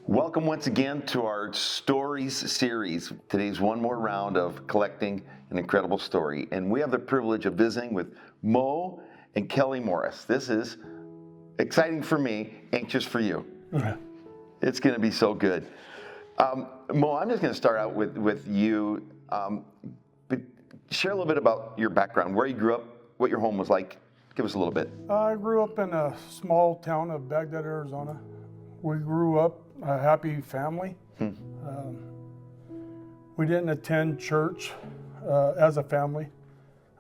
Welcome once again to our Stories series. Today's one more round of collecting an incredible story. And we have the privilege of visiting with Mo and Kelly Morris. This is exciting for me, anxious for you. Okay. It's going to be so good. Mo, I'm just going to start out with you. But share a little bit about your background, where you grew up, what your home was like. Give us a little bit. I grew up in a small town of Baghdad, Arizona. We grew up a happy family. We didn't attend church as a family.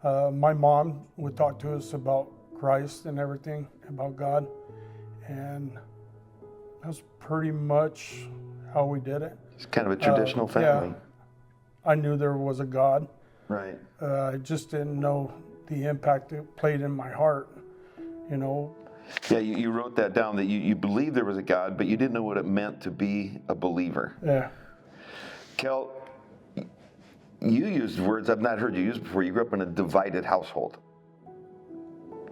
My mom would talk to us about Christ and everything, about God. And that's pretty much how we did it. It's kind of a traditional family. Yeah, I knew there was a God. Right. I just didn't know the impact it played in my heart, you know. Yeah, you wrote that down, that you believed there was a God, but you didn't know what it meant to be a believer. Yeah. Kel, you used words I've not heard you use before. You grew up in a divided household.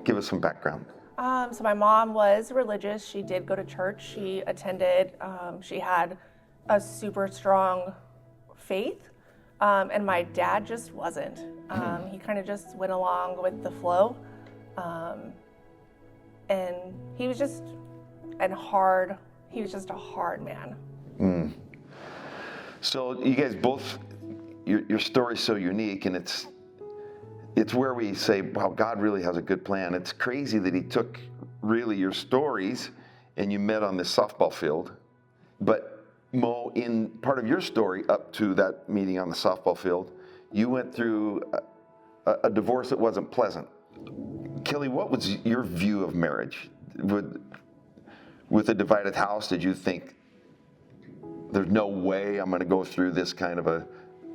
Give us some background. So my mom was religious. She did go to church. She attended. She had a super strong faith. And my dad just wasn't. He kind of just went along with the flow. And he was just a hard man. So you guys both, your story's so unique, and it's where we say, wow, God really has a good plan. It's crazy that he took really your stories and you met on this softball field. But Mo, in part of your story up to that meeting on the softball field, you went through a divorce that wasn't pleasant. Kelly, what was your view of marriage? With a divided house, did you think, there's no way I'm going to go through this kind of a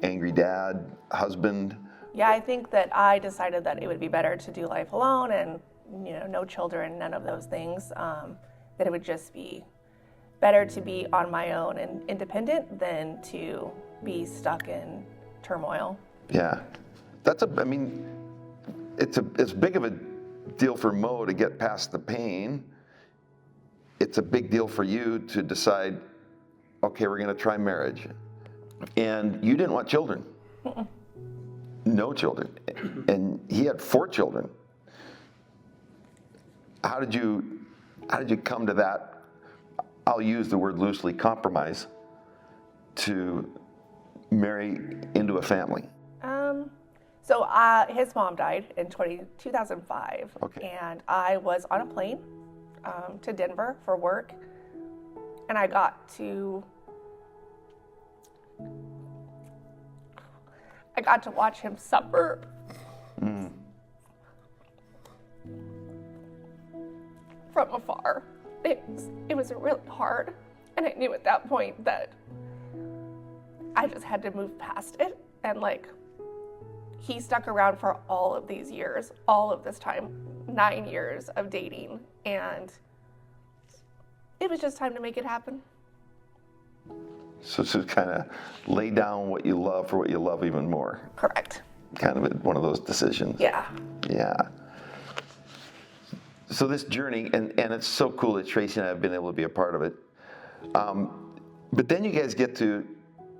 angry dad, husband? Yeah, I think that I decided that it would be better to do life alone and, no children, none of those things. That it would just be better to be on my own and independent than to be stuck in turmoil. Yeah, it's big of a deal for Mo to get past the pain. It's a big deal for you to decide, okay, we're going to try marriage. And you didn't want children. No children. And he had 4 children. How did you come to that, I'll use the word loosely, compromise, to marry into a family? So his mom died in 2005, Okay. And I was on a plane to Denver for work, and I got to watch him suffer. From afar. It was really hard, and I knew at that point that I just had to move past it, and he stuck around for all of these years, all of this time, 9 years of dating, and it was just time to make it happen. So to kind of lay down what you love for what you love even more. Correct. Kind of one of those decisions. Yeah. Yeah. So this journey, and it's so cool that Tracy and I have been able to be a part of it. But then you guys get to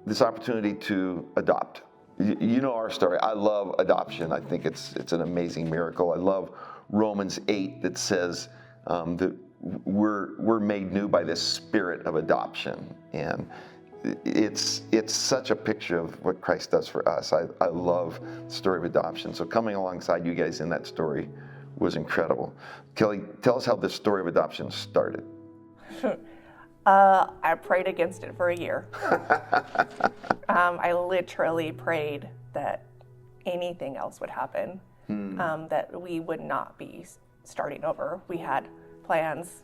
this opportunity to adopt. You know our story. I love adoption. I think it's an amazing miracle. I love Romans 8 that says that we're made new by this spirit of adoption, and it's such a picture of what Christ does for us. I love the story of adoption. So coming alongside you guys in that story was incredible. Kelly, tell us how this story of adoption started. I prayed against it for a year. I literally prayed that anything else would happen, that we would not be starting over. We had plans.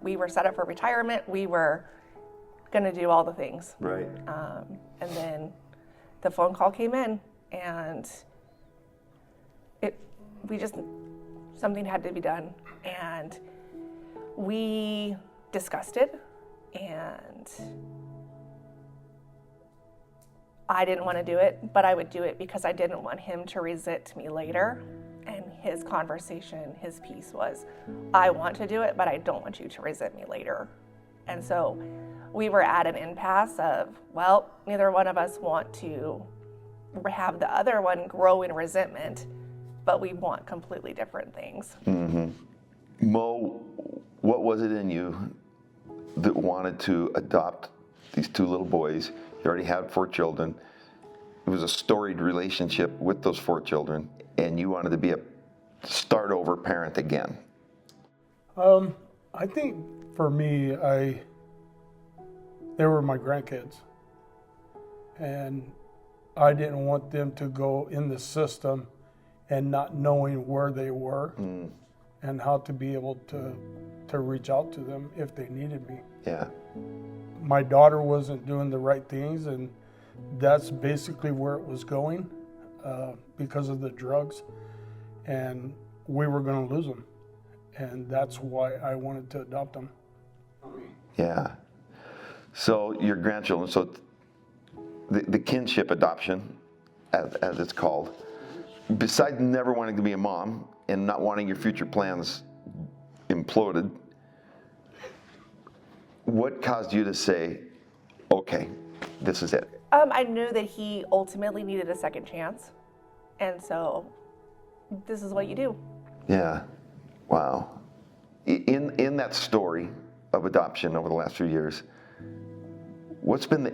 We were set up for retirement. We were going to do all the things. Right. And then the phone call came in, and something had to be done. And we discussed it, and I didn't want to do it, but I would do it because I didn't want him to resent me later. And his conversation, his piece was, I want to do it, but I don't want you to resent me later. And so we were at an impasse of, well, neither one of us want to have the other one grow in resentment, but we want completely different things. Mo, what was it in you that wanted to adopt these two little boys? You already had 4 children. It was a storied relationship with those 4 children, and you wanted to be a start over parent again. I think for me, they were my grandkids, and I didn't want them to go in the system and not knowing where they were and how to be able to reach out to them if they needed me. Yeah. My daughter wasn't doing the right things, and that's basically where it was going because of the drugs, and we were going to lose them, and that's why I wanted to adopt them. Yeah. So your grandchildren, so the kinship adoption, as it's called, besides never wanting to be a mom and not wanting your future plans imploded, what caused you to say, okay, this is it? I knew that he ultimately needed a second chance, and so this is what you do. Yeah. Wow. In that story of adoption over the last few years, what's been the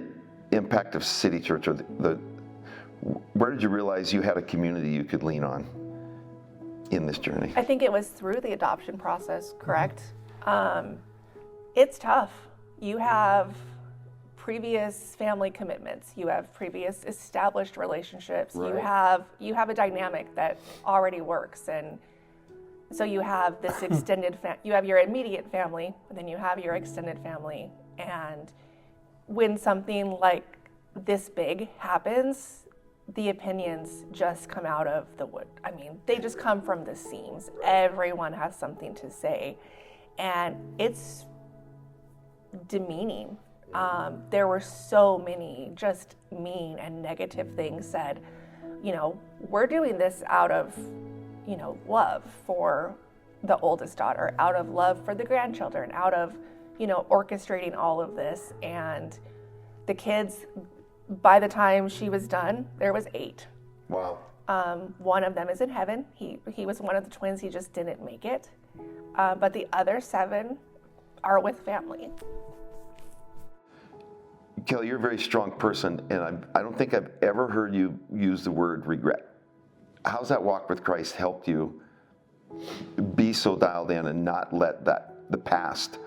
impact of City Church, or where did you realize you had a community you could lean on in this journey? I think it was through the adoption process, correct? It's tough. You have previous family commitments. You have previous established relationships. Right. You have a dynamic that already works, and so you have this extended. You have your immediate family, and then you have your extended family. And when something like this big happens, the opinions just come out of the wood. I mean, they just come from the seams. Everyone has something to say, and it's demeaning. There were so many just mean and negative things said. You know, we're doing this out of, love for the oldest daughter, out of love for the grandchildren, out of, orchestrating all of this. And the kids, by the time she was done, there was 8. Wow. One of them is in heaven. He was one of the twins. He just didn't make it. But the other 7 are with family. Kelly, you're a very strong person, and I don't think I've ever heard you use the word regret. How's that walk with Christ helped you be so dialed in and not let the past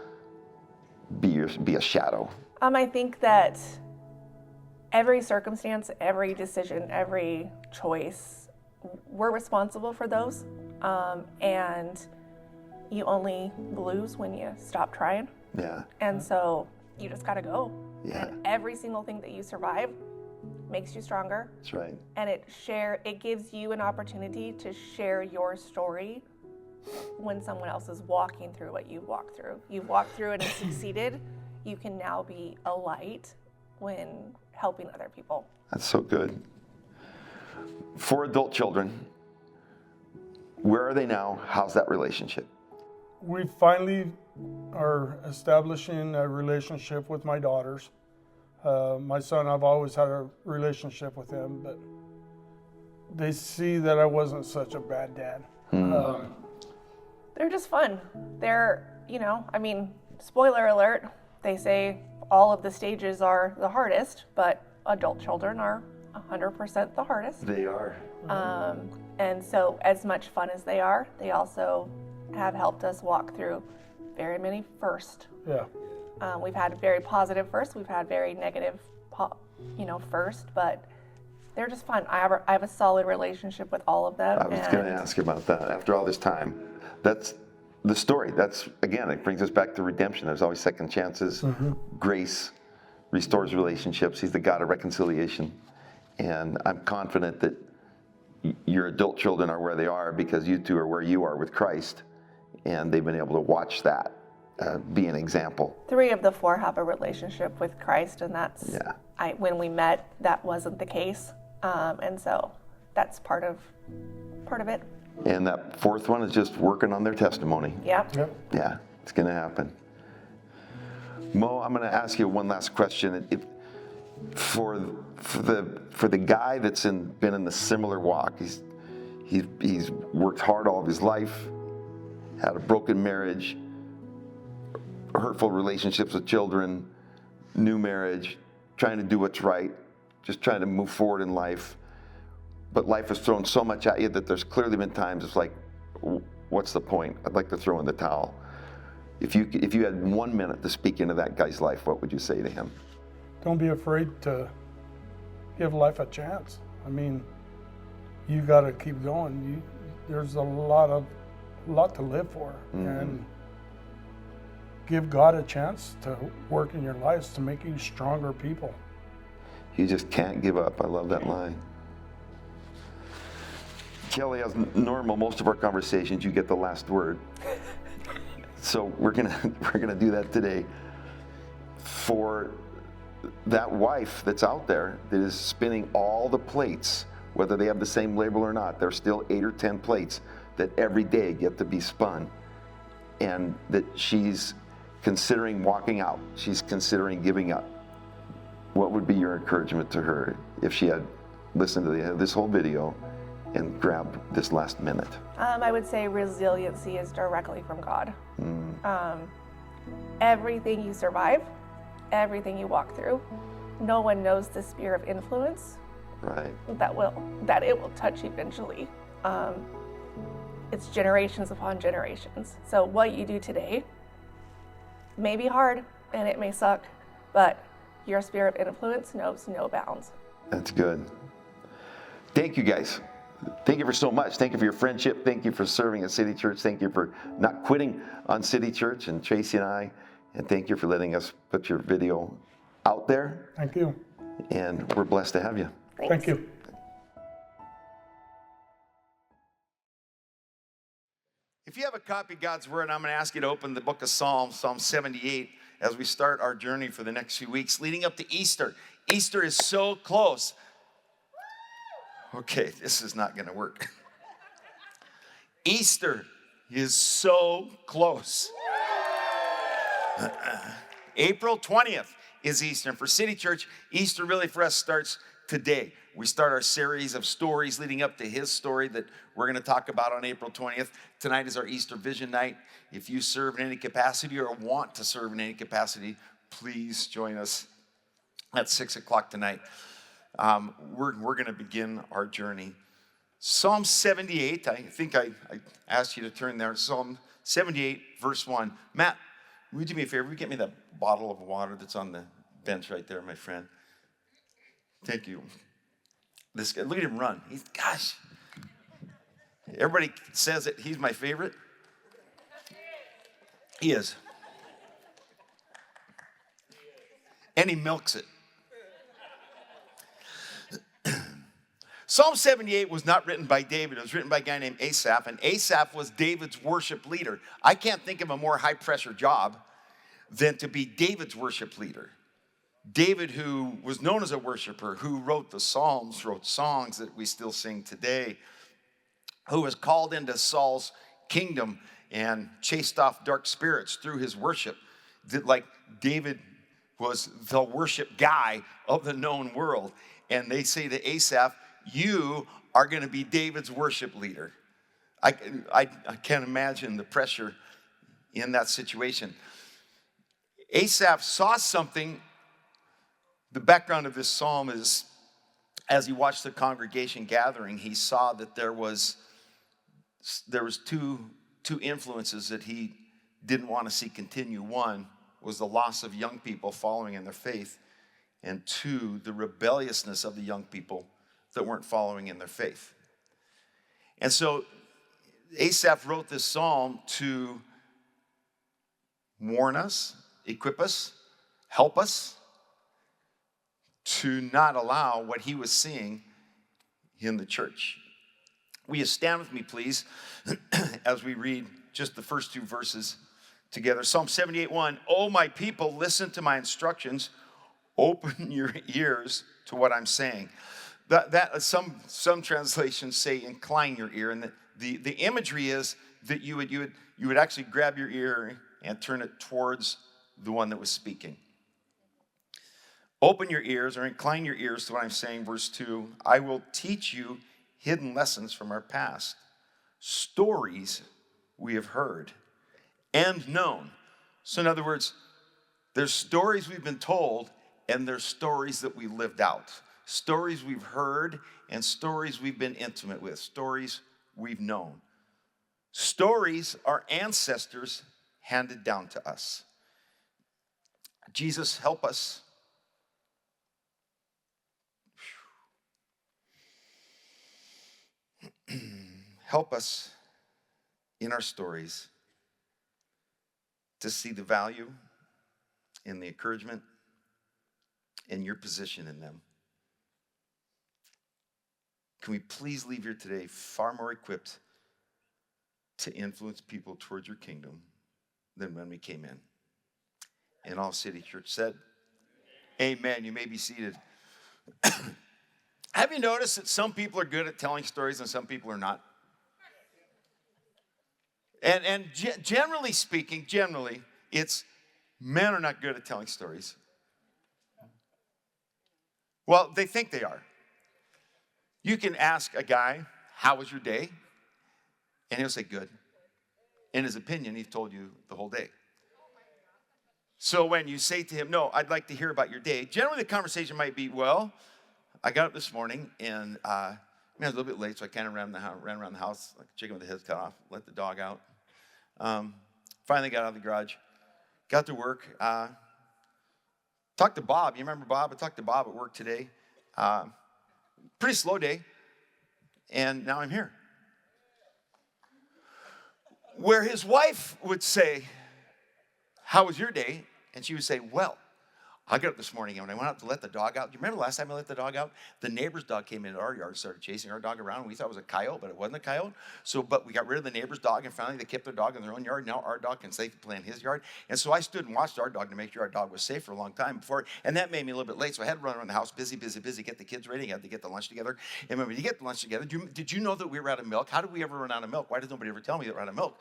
be a shadow? I think that every circumstance, every decision, every choice, we're responsible for those, and you only lose when you stop trying. Yeah. And so you just gotta go. Yeah. And every single thing that you survive makes you stronger. That's right. And it gives you an opportunity to share your story when someone else is walking through what you've walked through. You've walked through it and succeeded. You can now be a light when helping other people. That's so good. For adult children, where are they now? How's that relationship? We finally are establishing a relationship with my daughters. My son, I've always had a relationship with him, but they see that I wasn't such a bad dad. They're just fun. They're, spoiler alert, they say all of the stages are the hardest, but adult children are 100% the hardest. They are. And so as much fun as they are, they also have helped us walk through very many firsts. Yeah. We've had very positive first, we've had very negative, first, but they're just fun. I have a solid relationship with all of them. I was going to ask about that. After all this time, that's the story. That's, again, it brings us back to redemption. There's always second chances. Grace restores relationships. He's the God of reconciliation. And I'm confident that your adult children are where they are because you two are where you are with Christ. And they've been able to watch that be an example. 3 of the 4 have a relationship with Christ, and that's, when we met, that wasn't the case. And so that's part of it. And that 4th one is just working on their testimony. Yep. Yep. Yeah, it's going to happen. Mo, I'm going to ask you one last question. For the guy that's been in the similar walk, he's worked hard all of his life, had a broken marriage, hurtful relationships with children, new marriage, trying to do what's right, just trying to move forward in life. But life has thrown so much at you that there's clearly been times it's like, what's the point? I'd like to throw in the towel. If you had 1 minute to speak into that guy's life, what would you say to him? Don't be afraid to give life a chance. I mean, you got to keep going. There's a lot to live for, and give God a chance to work in your lives to make you stronger people. You just can't give up. I love that line. Kelly, as normal, most of our conversations, you get the last word. So we're gonna do that today. For that wife that's out there that is spinning all the plates, whether they have the same label or not, there's still 8 or 10 plates that every day get to be spun, and that she's considering walking out, she's considering giving up. What would be your encouragement to her if she had listened to this whole video and grabbed this last minute? I would say resiliency is directly from God. Everything you survive, everything you walk through, no one knows the sphere of influence that it will touch eventually. It's generations upon generations. So what you do today may be hard and it may suck, but your sphere of influence knows no bounds. That's good. Thank you, guys. Thank you for so much. Thank you for your friendship. Thank you for serving at City Church. Thank you for not quitting on City Church and Tracy and I. And thank you for letting us put your video out there. Thank you. And we're blessed to have you. Thanks. Thank you. If you have a copy of God's Word, I'm going to ask you to open the book of Psalms, Psalm 78, as we start our journey for the next few weeks leading up to Easter. Easter is so close. Okay, this is not going to work. Easter is so close. April 20th is Easter. And for City Church, Easter really for us starts today. We start our series of stories leading up to his story that we're going to talk about on April 20th. Tonight is our Easter Vision Night. If you serve in any capacity or want to serve in any capacity, please join us at 6 o'clock tonight. We're going to begin our journey. Psalm 78, I think I asked you to turn there. Psalm 78, verse 1. Matt, will you do me a favor? Will you get me that bottle of water that's on the bench right there, my friend? Thank you. This guy, look at him run. Gosh. Everybody says that he's my favorite. He is. And he milks it. Psalm 78 was not written by David. It was written by a guy named Asaph, and Asaph was David's worship leader. I can't think of a more high-pressure job than to be David's worship leader. David, who was known as a worshiper, who wrote the Psalms, wrote songs that we still sing today, who was called into Saul's kingdom and chased off dark spirits through his worship. Like David was the worship guy of the known world. And they say to Asaph, you are going to be David's worship leader. I can't imagine the pressure in that situation. Asaph saw something. The background of this psalm is, as he watched the congregation gathering, he saw that there was two influences that he didn't want to see continue. One was the loss of young people following in their faith, and two, the rebelliousness of the young people that weren't following in their faith. And so Asaph wrote this psalm to warn us, equip us, help us to not allow what he was seeing in the church. Will you stand with me, please, as we read just the first two verses together. Psalm 78:1, "O my people, listen to my instructions. Open your ears to what I'm saying." Some translations say incline your ear, and the imagery is that you would actually grab your ear and turn it towards the one that was speaking. Open your ears or incline your ears to what I'm saying, verse 2. I will teach you hidden lessons from our past, stories we have heard and known. So in other words, there's stories we've been told and there's stories that we lived out. Stories we've heard and stories we've been intimate with, stories we've known. Stories our ancestors handed down to us. Jesus, help us. Help us in our stories to see the value and the encouragement and your position in them. Can we please leave here today far more equipped to influence people towards your kingdom than when we came in? And all City Church said, amen. You may be seated. Have you noticed that some people are good at telling stories and some people are not? And generally speaking, it's men are not good at telling stories. Well, they think they are. You can ask a guy, how was your day? And he'll say, good. In his opinion, he's told you the whole day. So when you say to him, no, I'd like to hear about your day, generally the conversation might be, well, I got up this morning and I was a little bit late, so I kind of ran around the house like a chicken with the head cut off, let the dog out. Finally got out of the garage, got to work, talked to Bob. You remember Bob? I talked to Bob at work today. Pretty slow day, and now I'm here. Where his wife would say, how was your day? And she would say, well, I got up this morning and when I went out to let the dog out, do you remember the last time I let the dog out? The neighbor's dog came into our yard and started chasing our dog around. And we thought it was a coyote, but it wasn't a coyote. But we got rid of the neighbor's dog and finally they kept their dog in their own yard. Now our dog can safely play in his yard. And so I stood and watched our dog to make sure our dog was safe for a long time before. And that made me a little bit late. So I had to run around the house, busy, get the kids ready. I had to get the lunch together. And when you get the lunch together, did you know that we were out of milk? How did we ever run out of milk? Why does nobody ever tell me that we're out of milk?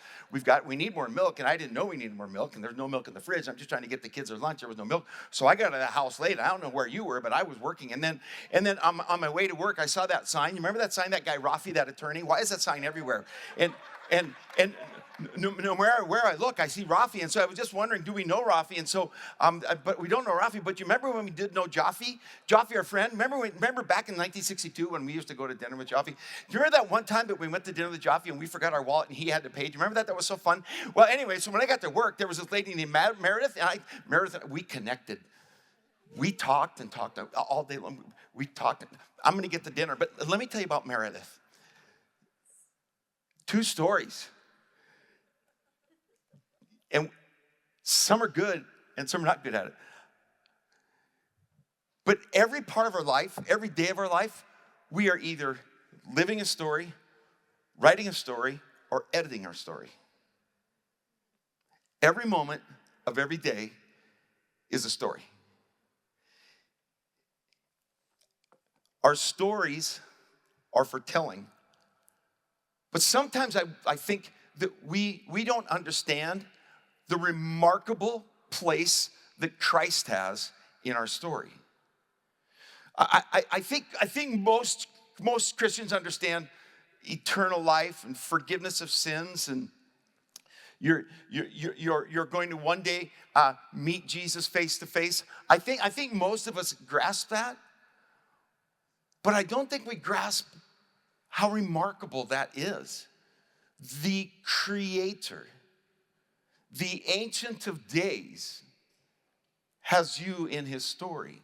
We need more milk. And I didn't know we needed more milk. And there's no milk in the fridge. I'm just trying to get the kids their lunch. There was no milk. So I got out of the house late. I don't know where you were, but I was working. And then on my way to work, I saw that sign. You remember that sign, that guy, Rafi, that attorney? Why is that sign everywhere? And no where I look, I see Rafi. And so I was just wondering, do we know Rafi? And so, but we don't know Rafi. But you remember when we did know Jaffe? Jaffe, our friend? Remember back in 1962 when we used to go to dinner with Jaffe? Do you remember that one time that we went to dinner with Jaffe and we forgot our wallet and he had to pay? Do you remember that? That was so fun. Well, anyway, so when I got to work, there was this lady named Meredith. And we connected. We talked and talked all day long. We talked. I'm going to get to dinner. But let me tell you about Meredith. 2 stories. And some are good and some are not good at it. But every part of our life, every day of our life, we are either living a story, writing a story, or editing our story. Every moment of every day is a story. Our stories are for telling. But sometimes I think that we don't understand the remarkable place that Christ has in our story. I think most Christians understand eternal life and forgiveness of sins, and you're going to one day meet Jesus face to face. I think most of us grasp that. But I don't think we grasp how remarkable that is. The Creator, the Ancient of Days, has you in his story.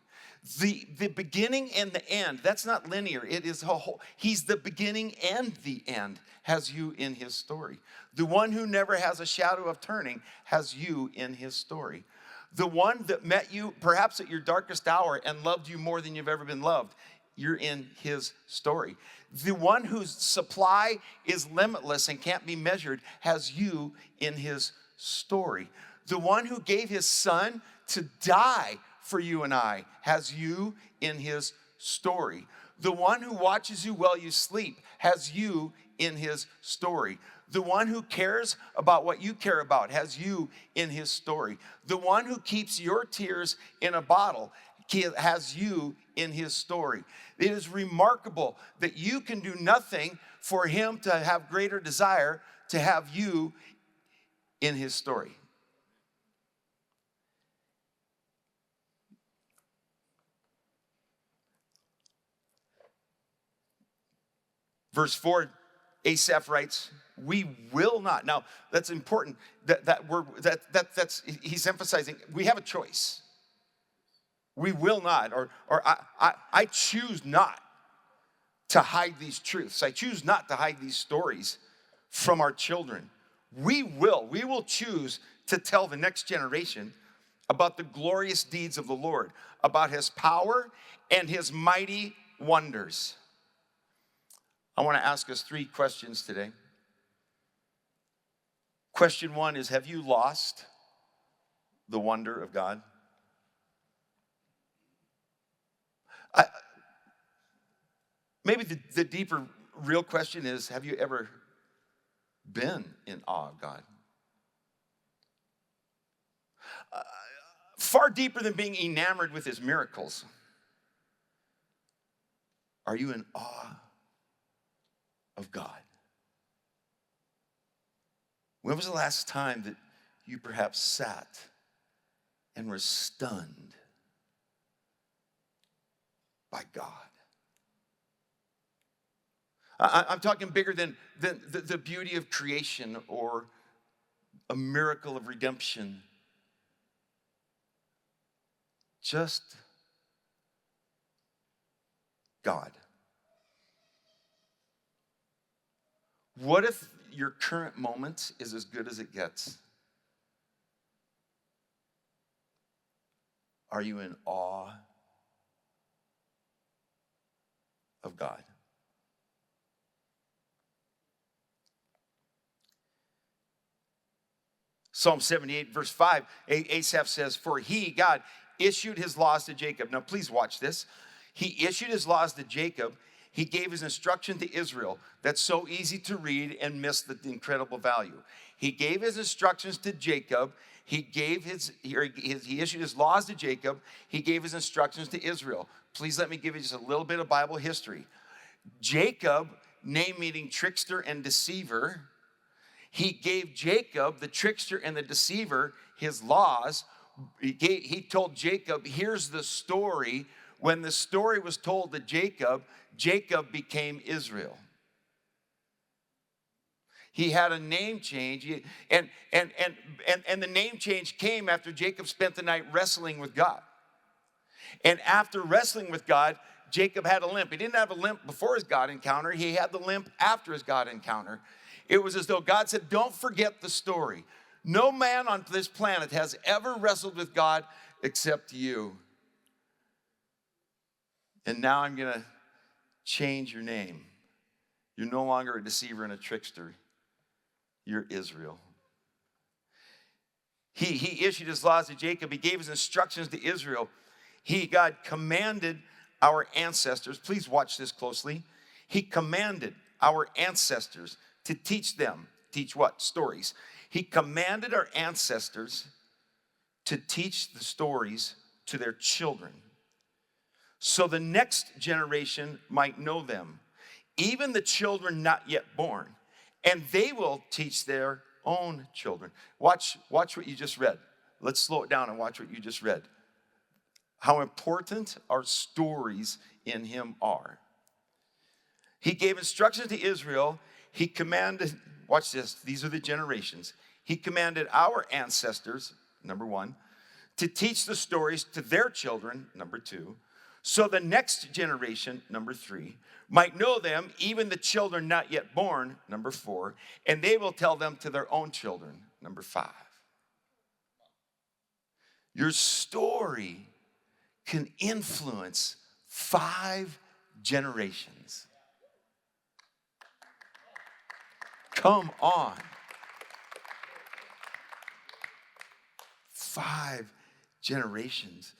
The beginning and the end, that's not linear. It is a whole. He's the beginning and the end, has you in his story. The one who never has a shadow of turning has you in his story. The one that met you perhaps at your darkest hour and loved you more than you've ever been loved, you're in his story. The one whose supply is limitless and can't be measured has you in his story. The one who gave his son to die for you and I has you in his story. The one who watches you while you sleep has you in his story. The one who cares about what you care about has you in his story. The one who keeps your tears in a bottle has you in his story. It is remarkable that you can do nothing for him to have greater desire to have you in his story. Verse 4, Asaph writes, we will not. Now, that's important. That's he's emphasizing we have a choice. We will not, or I choose not to hide these truths. I choose not to hide these stories from our children. We will choose to tell the next generation about the glorious deeds of the Lord, about his power and his mighty wonders. I want to ask us 3 questions today. Question 1 is, have you lost the wonder of God? Maybe the deeper, real question is, have you ever been in awe of God? Far deeper than being enamored with his miracles, are you in awe of God? When was the last time that you perhaps sat and were stunned by God? I'm talking bigger than the beauty of creation or a miracle of redemption. Just God. What if your current moment is as good as it gets? Are you in awe of God? Psalm 78, verse 5, Asaph says, for he, God, issued his laws to Jacob. Now, please watch this. He issued his laws to Jacob. He gave his instruction to Israel. That's so easy to read and miss the incredible value. He gave his instructions to Jacob. He issued his laws to Jacob. He gave his instructions to Israel. Please let me give you just a little bit of Bible history. Jacob, name meaning trickster and deceiver, he gave Jacob, the trickster and the deceiver, his laws. He told Jacob, here's the story. When the story was told to Jacob, Jacob became Israel. He had a name change, and the name change came after Jacob spent the night wrestling with God. And after wrestling with God, Jacob had a limp. He didn't have a limp before his God encounter. He had the limp after his God encounter. It was as though God said, don't forget the story. No man on this planet has ever wrestled with God except you. And now I'm going to change your name. You're no longer a deceiver and a trickster. You're Israel. He issued his laws to Jacob. He gave his instructions to Israel. God commanded our ancestors. Please watch this closely. He commanded our ancestors to teach them. Teach what? Stories. He commanded our ancestors to teach the stories to their children, so the next generation might know them, even the children not yet born, and they will teach their own children. Watch what you just read. Let's slow it down and watch what you just read. How important our stories in him are. He gave instructions to Israel. He commanded, watch this, these are the generations. He commanded our ancestors, number 1, to teach the stories to their children, number 2, so the next generation, number 3, might know them, even the children not yet born, number 4, and they will tell them to their own children, number 5. Your story can influence 5 generations. Come on. 5 generations.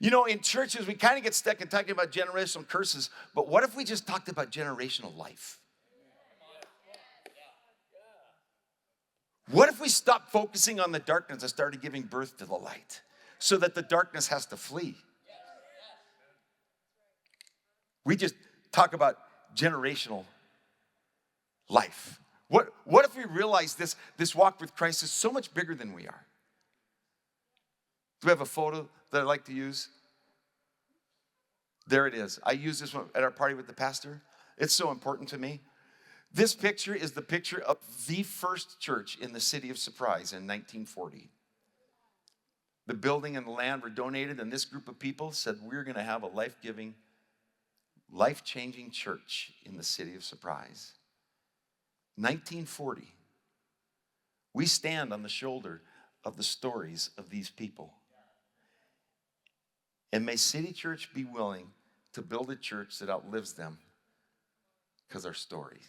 You know, in churches, we kind of get stuck in talking about generational curses, but what if we just talked about generational life? What if we stopped focusing on the darkness and started giving birth to the light so that the darkness has to flee? We just talk about generational life. What if we realize this walk with Christ is so much bigger than we are? Do we have a photo that I'd like to use? There it is. I used this one at our party with the pastor. It's so important to me. This picture is the picture of the first church in the city of Surprise in 1940. The building and the land were donated, and this group of people said, we're going to have a life-giving, life-changing church in the city of Surprise. 1940. We stand on the shoulder of the stories of these people. And may City Church be willing to build a church that outlives them because our story.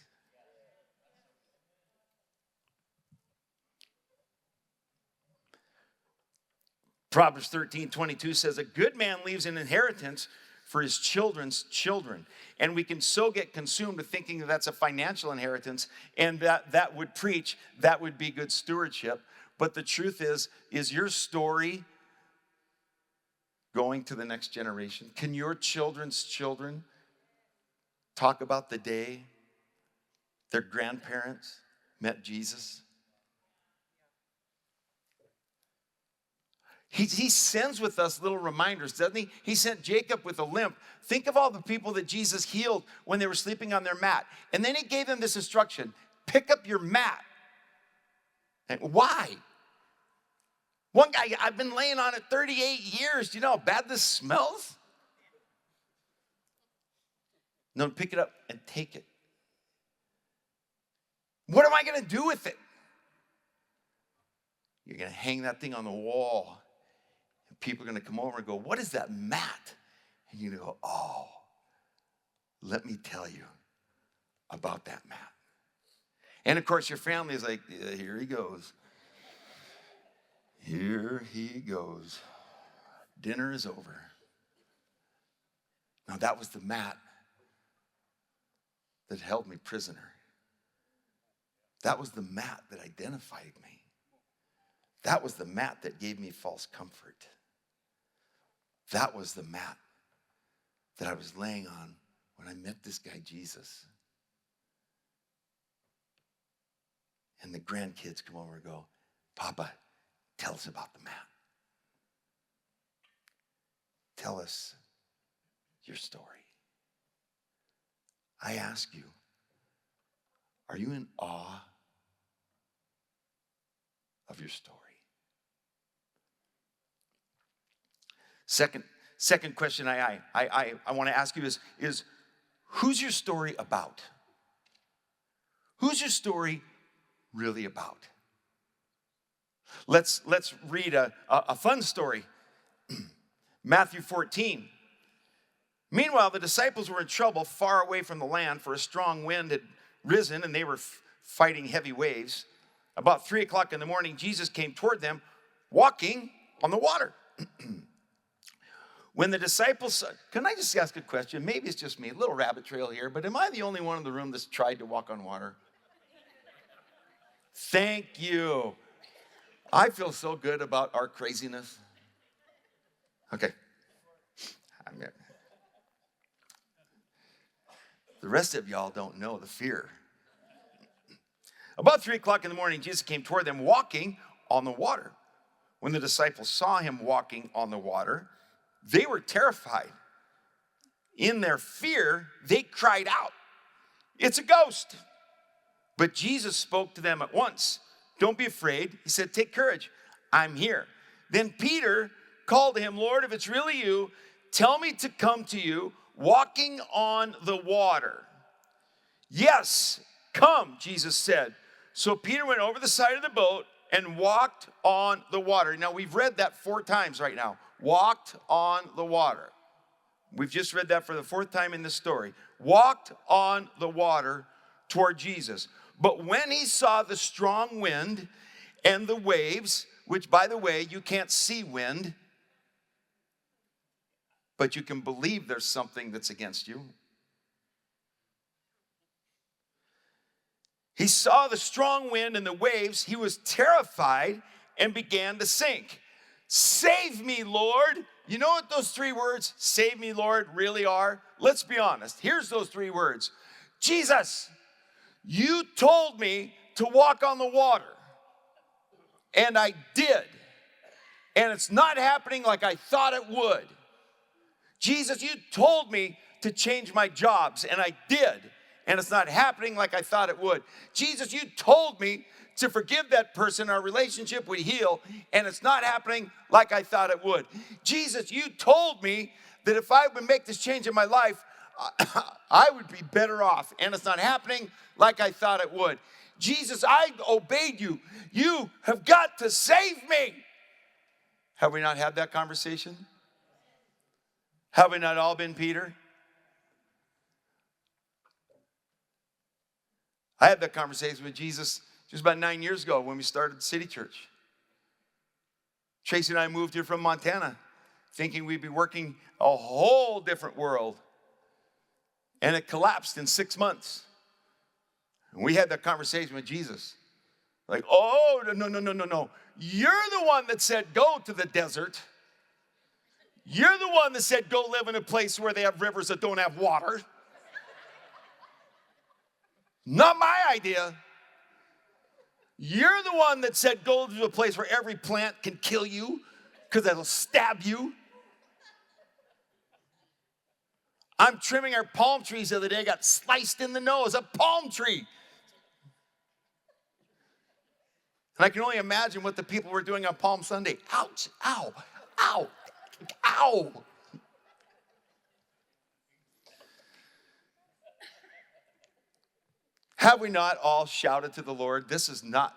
Proverbs 13:22 says, a good man leaves an inheritance for his children's children. And we can so get consumed with thinking that that's a financial inheritance and that would preach, that would be good stewardship. But the truth is your story going to the next generation? Can your children's children talk about the day their grandparents met Jesus? He sends with us little reminders, doesn't he? He sent Jacob with a limp. Think of all the people that Jesus healed when they were sleeping on their mat. And then he gave them this instruction, pick up your mat. And why? One guy, I've been laying on it 38 years. Do you know how bad this smells? No, pick it up and take it. What am I going to do with it? You're going to hang that thing on the wall. And people are going to come over and go, what is that mat? And you go, oh, let me tell you about that mat. And of course, your family is like, yeah, here he goes. Here he goes. Dinner is over. Now that was the mat that held me prisoner. That was the mat that identified me. That was the mat that gave me false comfort. That was the mat that I was laying on when I met this guy, Jesus. And the grandkids come over and go, Papa, tell us about the mat. Tell us your story. I ask you, are you in awe of your story? Second question I want to ask you is who's your story about? Who's your story really about? Let's read a fun story. Matthew 14. Meanwhile, the disciples were in trouble far away from the land, for a strong wind had risen and they were fighting heavy waves. About 3 o'clock in the morning, Jesus came toward them walking on the water. When the disciples saw, can I just ask a question? Maybe it's just me, a little rabbit trail here, but am I the only one in the room that's tried to walk on water? Thank you. I feel so good about our craziness. Okay. The rest of y'all don't know the fear. About 3 o'clock in the morning, Jesus came toward them walking on the water. When the disciples saw him walking on the water, they were terrified. In their fear, they cried out, "It's a ghost!" But Jesus spoke to them at once. "Don't be afraid." He said, "Take courage. I'm here." Then Peter called to him, "Lord, if it's really you, tell me to come to you walking on the water." "Yes, come," Jesus said. So Peter went over the side of the boat and walked on the water. Now, we've read that 4 times right now. Walked on the water. We've just read that for the 4th time in this story. Walked on the water toward Jesus. But when he saw the strong wind and the waves, which, by the way, you can't see wind, but you can believe there's something that's against you. He saw the strong wind and the waves. He was terrified and began to sink. Save me, Lord. You know what those three words, save me, Lord, really are? Let's be honest. Here's those three words. Jesus, you told me to walk on the water. And I did. And it's not happening like I thought it would. Jesus, you told me to change my jobs, and I did. And it's not happening like I thought it would. Jesus, you told me to forgive that person, our relationship would heal, and it's not happening like I thought it would. Jesus, you told me that if I would make this change in my life, I would be better off, and it's not happening like I thought it would. Jesus, I obeyed you. You have got to save me. Have we not had that conversation? Have we not all been Peter? I had that conversation with Jesus just about 9 years ago when we started City Church. Tracy and I moved here from Montana thinking we'd be working a whole different world. And it collapsed in 6 months. And we had that conversation with Jesus. Like, oh, no. You're the one that said go to the desert. You're the one that said go live in a place where they have rivers that don't have water. Not my idea. You're the one that said go to a place where every plant can kill you because it'll stab you. I'm trimming our palm trees the other day, got sliced in the nose, a palm tree. And I can only imagine what the people were doing on Palm Sunday. Ouch, ow, ow, ow. Have we not all shouted to the Lord, this is not,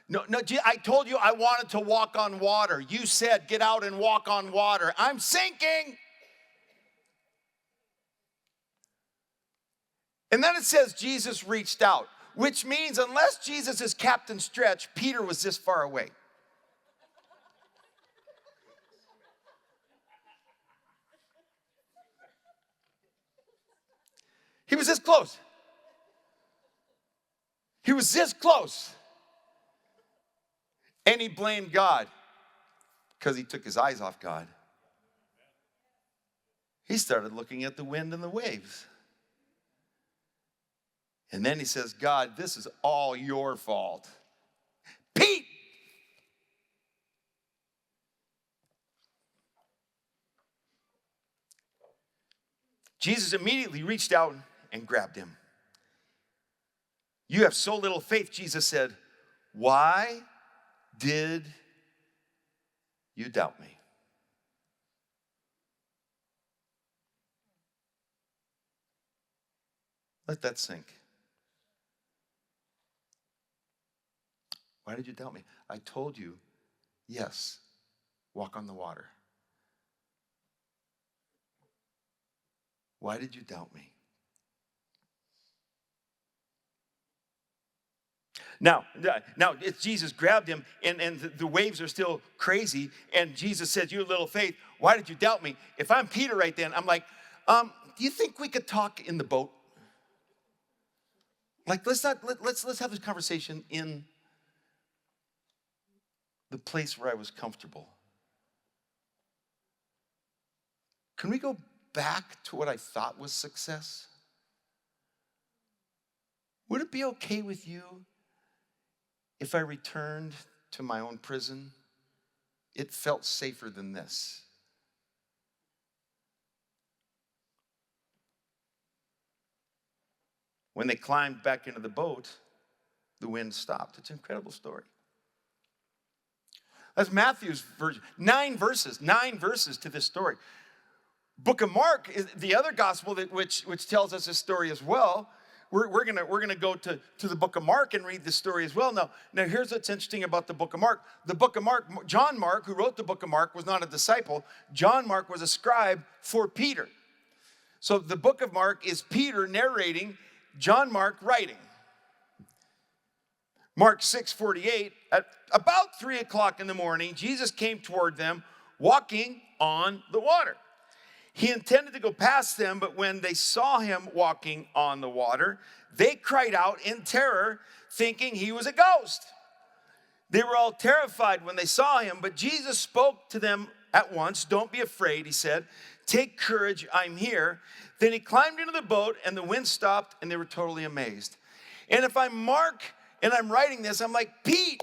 no, I told you I wanted to walk on water. You said get out and walk on water. I'm sinking. And then it says Jesus reached out, which means unless Jesus is Captain Stretch, Peter was this far away. He was this close. He was this close. And he blamed God because he took his eyes off God. He started looking at the wind and the waves. And then he says, God, this is all your fault. Pete! Jesus immediately reached out and grabbed him. You have so little faith, Jesus said. Why did you doubt me? Let that sink. Why did you doubt me? I told you, yes, walk on the water. Why did you doubt me? Now, it's Jesus grabbed him, and the waves are still crazy, and Jesus said, you little faith, why did you doubt me? If I'm Peter right then, I'm like, do you think we could talk in the boat? Like, let's have this conversation in the place where I was comfortable. Can we go back to what I thought was success? Would it be okay with you if I returned to my own prison? It felt safer than this. When they climbed back into the boat, the wind stopped. It's an incredible story. That's Matthew's version. 9 verses to this story. Book of Mark is the other gospel which tells us this story as well. We're gonna go to the book of Mark and read this story as well. Now here's what's interesting about the book of Mark. The book of Mark, John Mark, who wrote the book of Mark, was not a disciple. John Mark was a scribe for Peter. So the book of Mark is Peter narrating, John Mark writing. Mark 6:48, at about 3 o'clock in the morning, Jesus came toward them walking on the water. He intended to go past them, but when they saw him walking on the water, they cried out in terror, thinking he was a ghost. They were all terrified when they saw him, but Jesus spoke to them at once. Don't be afraid, he said. Take courage, I'm here. Then he climbed into the boat, and the wind stopped, and they were totally amazed. And if I'm Mark and I'm writing this, I'm like, Pete,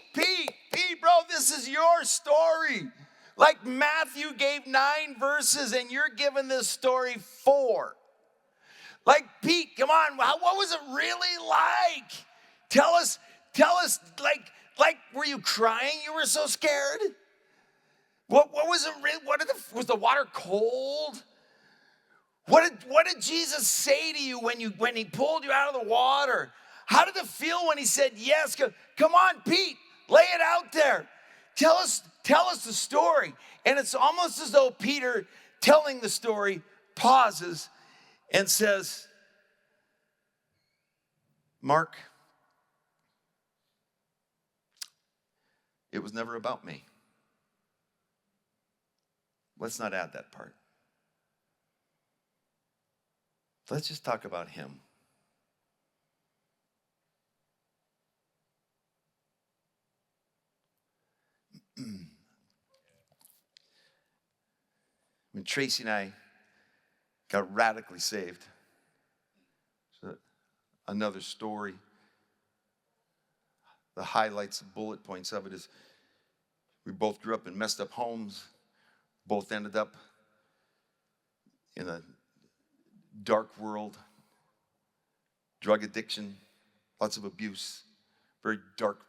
bro, this is your story. Like Matthew gave 9 verses, and you're giving this story 4. Like, Pete, come on, what was it really like? Tell us, like, were you crying? You were so scared? What was it really? Was the water cold? What did Jesus say to you when he pulled you out of the water? How did it feel when he said yes? Come on, Pete, lay it out there. Tell us the story. And it's almost as though Peter, telling the story, pauses and says, Mark, it was never about me. Let's not add that part. Let's just talk about him. When Tracy and I got radically saved, so another story. The highlights, bullet points of it is we both grew up in messed up homes, both ended up in a dark world, drug addiction, lots of abuse, very dark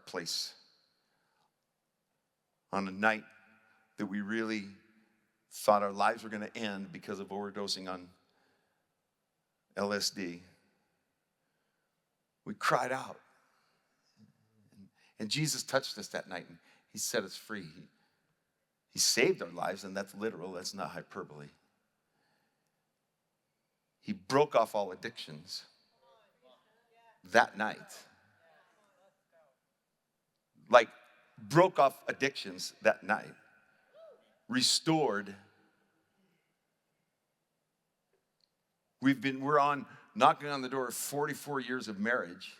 place. On a night that we really thought our lives were going to end because of overdosing on LSD, we cried out. And Jesus touched us that night, and he set us free. He saved our lives, and that's literal. That's not hyperbole. He broke off all addictions that night. Like, broke off addictions that night. Restored. We're on knocking on the door of 44 years of marriage.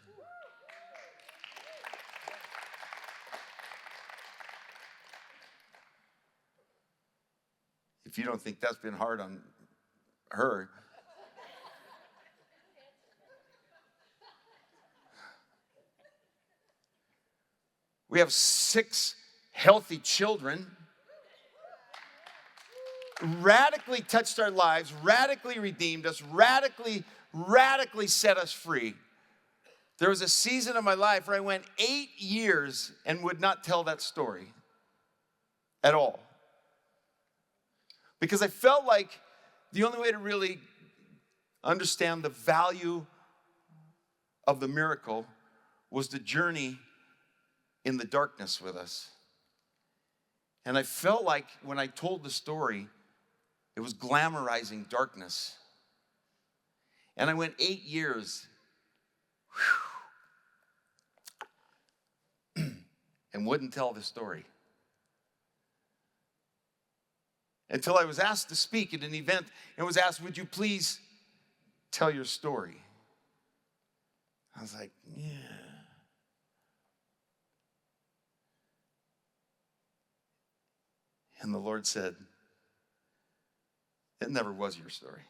If you don't think that's been hard on her, we have 6 healthy children, radically touched our lives, radically redeemed us, radically set us free. There was a season of my life where I went 8 years and would not tell that story at all. Because I felt like the only way to really understand the value of the miracle was to journey in the darkness with us. And I felt like when I told the story, it was glamorizing darkness. And I went 8 years and wouldn't tell the story. Until I was asked to speak at an event and was asked, would you please tell your story? I was like, yeah. And the Lord said, it never was your story.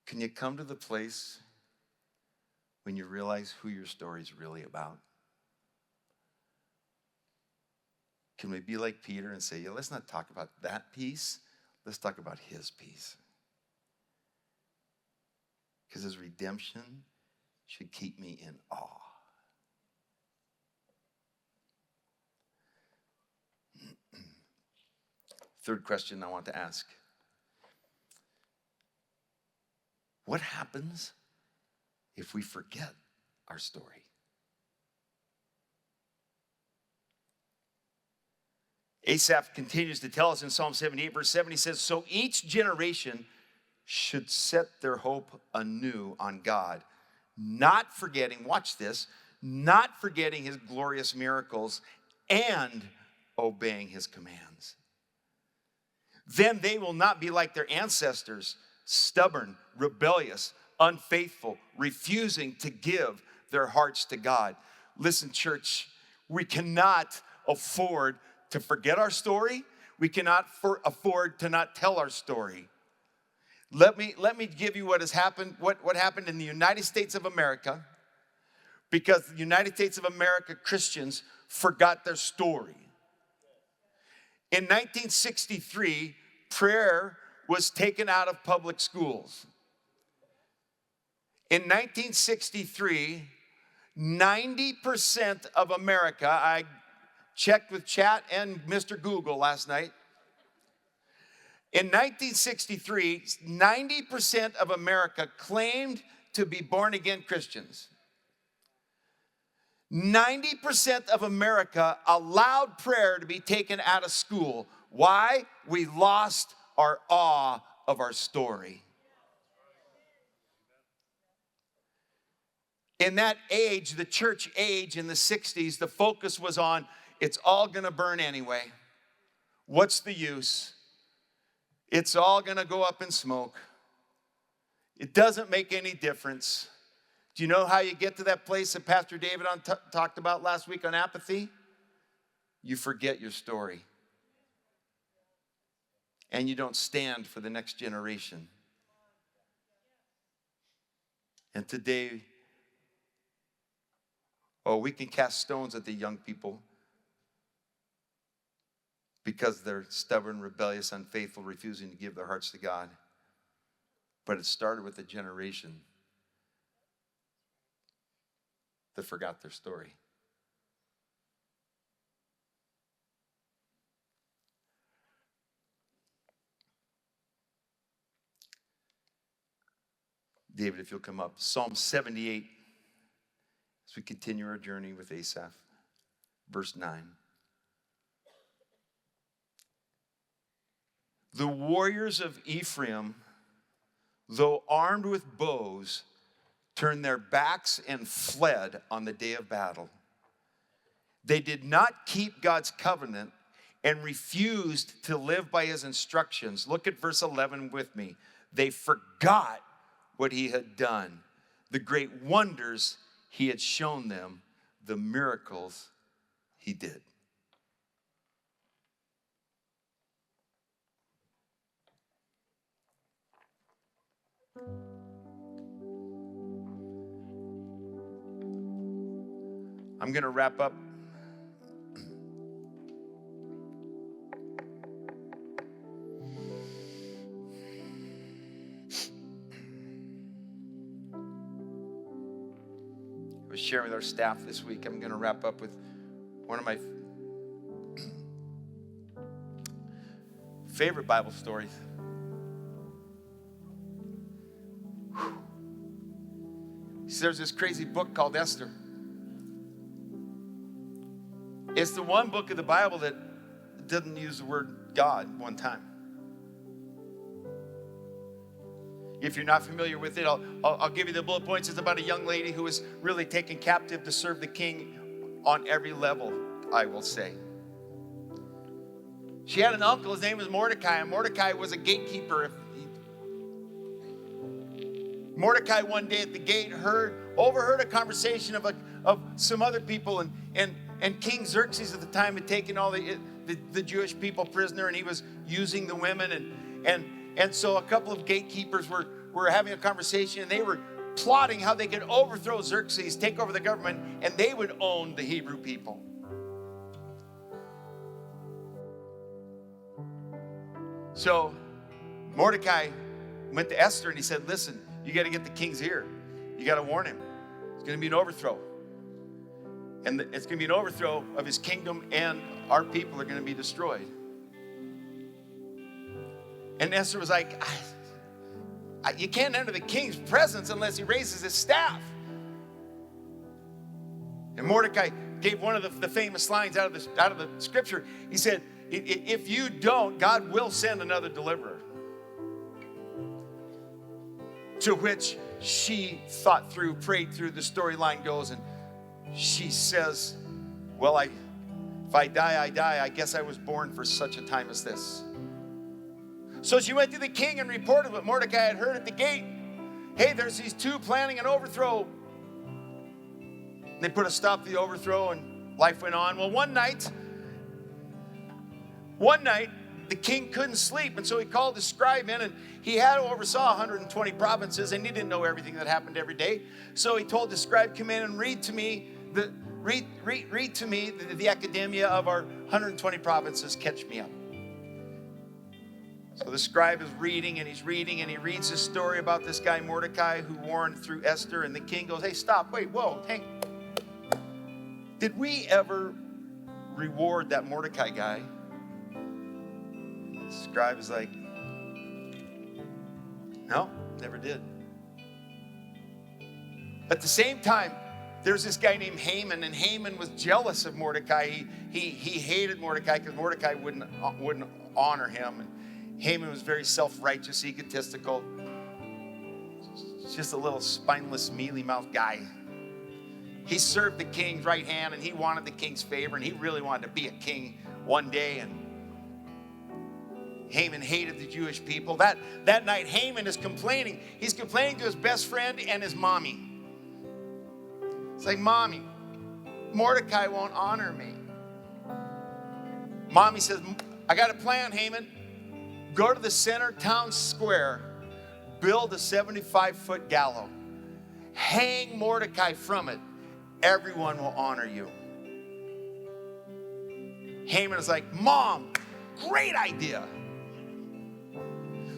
Can you come to the place when you realize who your story is really about? Can we be like Peter and say, yeah, let's not talk about that piece. Let's talk about his piece. Because his redemption should keep me in awe. Third question I want to ask. What happens if we forget our story? Asaph continues to tell us in Psalm 78, verse 7, he says, so each generation should set their hope anew on God, not forgetting, watch this, not forgetting his glorious miracles and obeying his commands. Then they will not be like their ancestors, stubborn, rebellious, unfaithful, refusing to give their hearts to God. Listen, church, we cannot afford to forget our story. We cannot afford to not tell our story. Let me give you what has happened, what happened in the United States of America, because the United States of America Christians forgot their story. In 1963, prayer was taken out of public schools. In 1963, 90% of America, I checked with chat and Mr. Google last night. In 1963, 90% of America claimed to be born-again Christians. 90% of America allowed prayer to be taken out of school. Why? We lost our awe of our story. In that age, the church age in the 60s, the focus was on, it's all going to burn anyway. What's the use? It's all going to go up in smoke. It doesn't make any difference. Do you know how you get to that place that Pastor David talked about last week on apathy? You forget your story. And you don't stand for the next generation. And today, we can cast stones at the young people because they're stubborn, rebellious, unfaithful, refusing to give their hearts to God. But it started with a generation that forgot their story. David, if you'll come up. Psalm 78, as we continue our journey with Asaph, verse 9. The warriors of Ephraim, though armed with bows, turned their backs and fled on the day of battle. They did not keep God's covenant and refused to live by his instructions. Look at verse 11 with me. They forgot what he had done, the great wonders he had shown them, the miracles he did. I'm going to wrap up. I was sharing with our staff this week. I'm going to wrap up with one of my favorite Bible stories. There's this crazy book called Esther. It's the one book of the Bible that doesn't use the word God one time. If you're not familiar with it, I'll give you the bullet points. It's about a young lady who was really taken captive to serve the king on every level, I will say. She had an uncle, his name was Mordecai, and Mordecai was a gatekeeper. Mordecai one day at the gate overheard a conversation of some other people, and King Xerxes at the time had taken all the Jewish people prisoner, and he was using the women, and so a couple of gatekeepers were having a conversation, and they were plotting how they could overthrow Xerxes, take over the government, and they would own the Hebrew people. So Mordecai went to Esther and he said, listen, you got to get the king's ear. You got to warn him. It's going to be an overthrow. And it's going to be an overthrow of his kingdom, and our people are going to be destroyed. And Esther was like, you can't enter the king's presence unless he raises his staff. And Mordecai gave one of the famous lines out of the scripture. He said, if you don't, God will send another deliverer. To which she prayed through, the storyline goes, and she says, well, I If I die, I die. I guess I was born for such a time as this. So she went to the king and reported what Mordecai had heard at the gate. Hey, there's these two planning an overthrow. They put a stop to the overthrow and life went on. Well, one night, the king couldn't sleep, and so he called the scribe in, and he had oversaw 120 provinces, and he didn't know everything that happened every day. So he told the scribe, come in and read to me the academia of our 120 provinces. Catch me up. So the scribe is reading, and he reads this story about this guy Mordecai who warned through Esther, and the king goes, hey, stop, wait, whoa, hang. Did we ever reward that Mordecai guy? The scribe is like, no, never did. At the same time, there's this guy named Haman, and Haman was jealous of Mordecai. He hated Mordecai because Mordecai wouldn't honor him. And Haman was very self-righteous, egotistical, just a little spineless, mealy-mouthed guy. He served the king's right hand, and he wanted the king's favor, and he really wanted to be a king one day. And Haman hated the Jewish people. That night, Haman is complaining. He's complaining to his best friend and his mommy. It's like, Mommy, Mordecai won't honor me. Mommy says, I got a plan, Haman. Go to the center town square, build a 75-foot gallows, hang Mordecai from it. Everyone will honor you. Haman is like, Mom, great idea.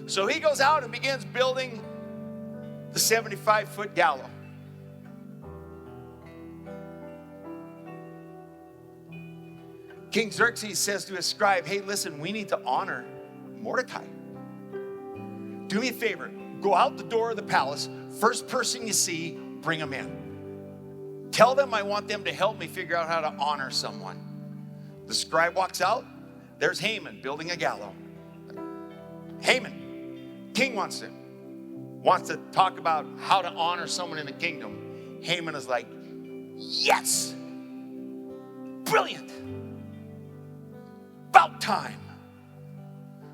So he goes out and begins building the 75-foot gallows. King Xerxes says to his scribe, hey, listen, we need to honor Mordecai. Do me a favor. Go out the door of the palace. First person you see, bring him in. Tell them I want them to help me figure out how to honor someone. The scribe walks out. There's Haman building a gallows. Haman, king wants to talk about how to honor someone in the kingdom. Haman is like, yes, brilliant. About time.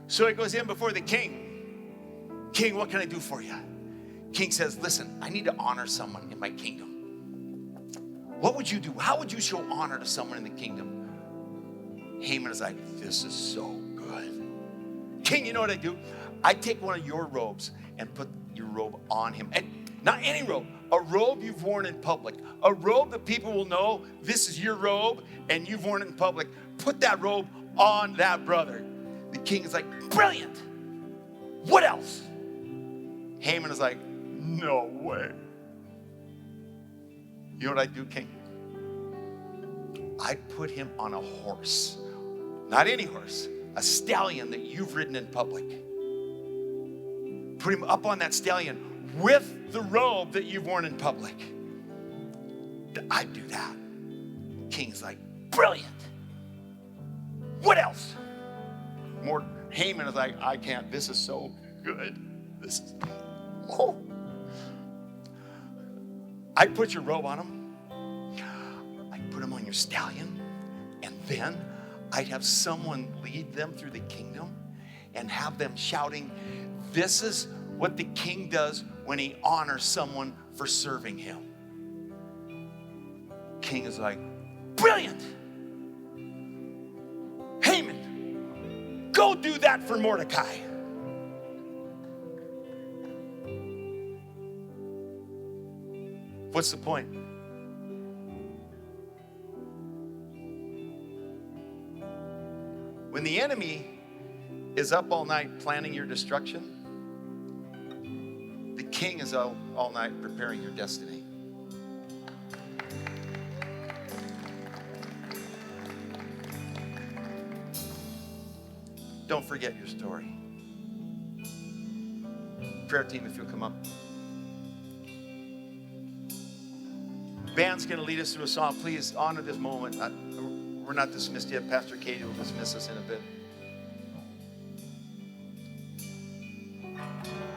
So he goes in before the king. King, what can I do for you? King says, listen, I need to honor someone in my kingdom. What would you do? How would you show honor to someone in the kingdom? Haman is like, this is so good. King, you know what I do? I take one of your robes and put your robe on him. And not any robe, a robe you've worn in public. A robe that people will know this is your robe and you've worn it in public. Put that robe on that brother. The king is like, brilliant. What else? Haman is like, no way. You know what I do, king? I'd put him on a horse. Not any horse. A stallion that you've ridden in public. Put him up on that stallion with the robe that you've worn in public. I'd do that. King's like, brilliant. What else? Haman is like, I can't. This is so good. This is, oh. I'd put your robe on him. I'd put him on your stallion. And then I'd have someone lead them through the kingdom and have them shouting, this is what the king does when he honors someone for serving him. King is like, brilliant. Haman, go do that for Mordecai. What's the point? When the enemy is up all night planning your destruction, the king is all night preparing your destiny. Don't forget your story. Prayer team, if you'll come up. Band's going to lead us through a song. Please honor this moment. We're not dismissed yet. Pastor Katie will dismiss us in a bit.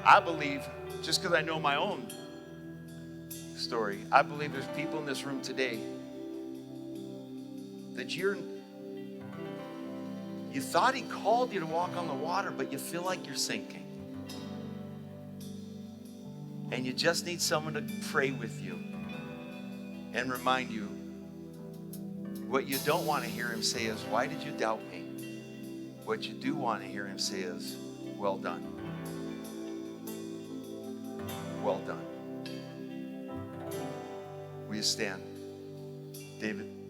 I believe, just because I know my own story, I believe there's people in this room today that You thought he called you to walk on the water, but you feel like you're sinking. And you just need someone to pray with you and remind you. What you don't want to hear him say is, why did you doubt me? What you do want to hear him say is, well done. Well done. Will you stand? David.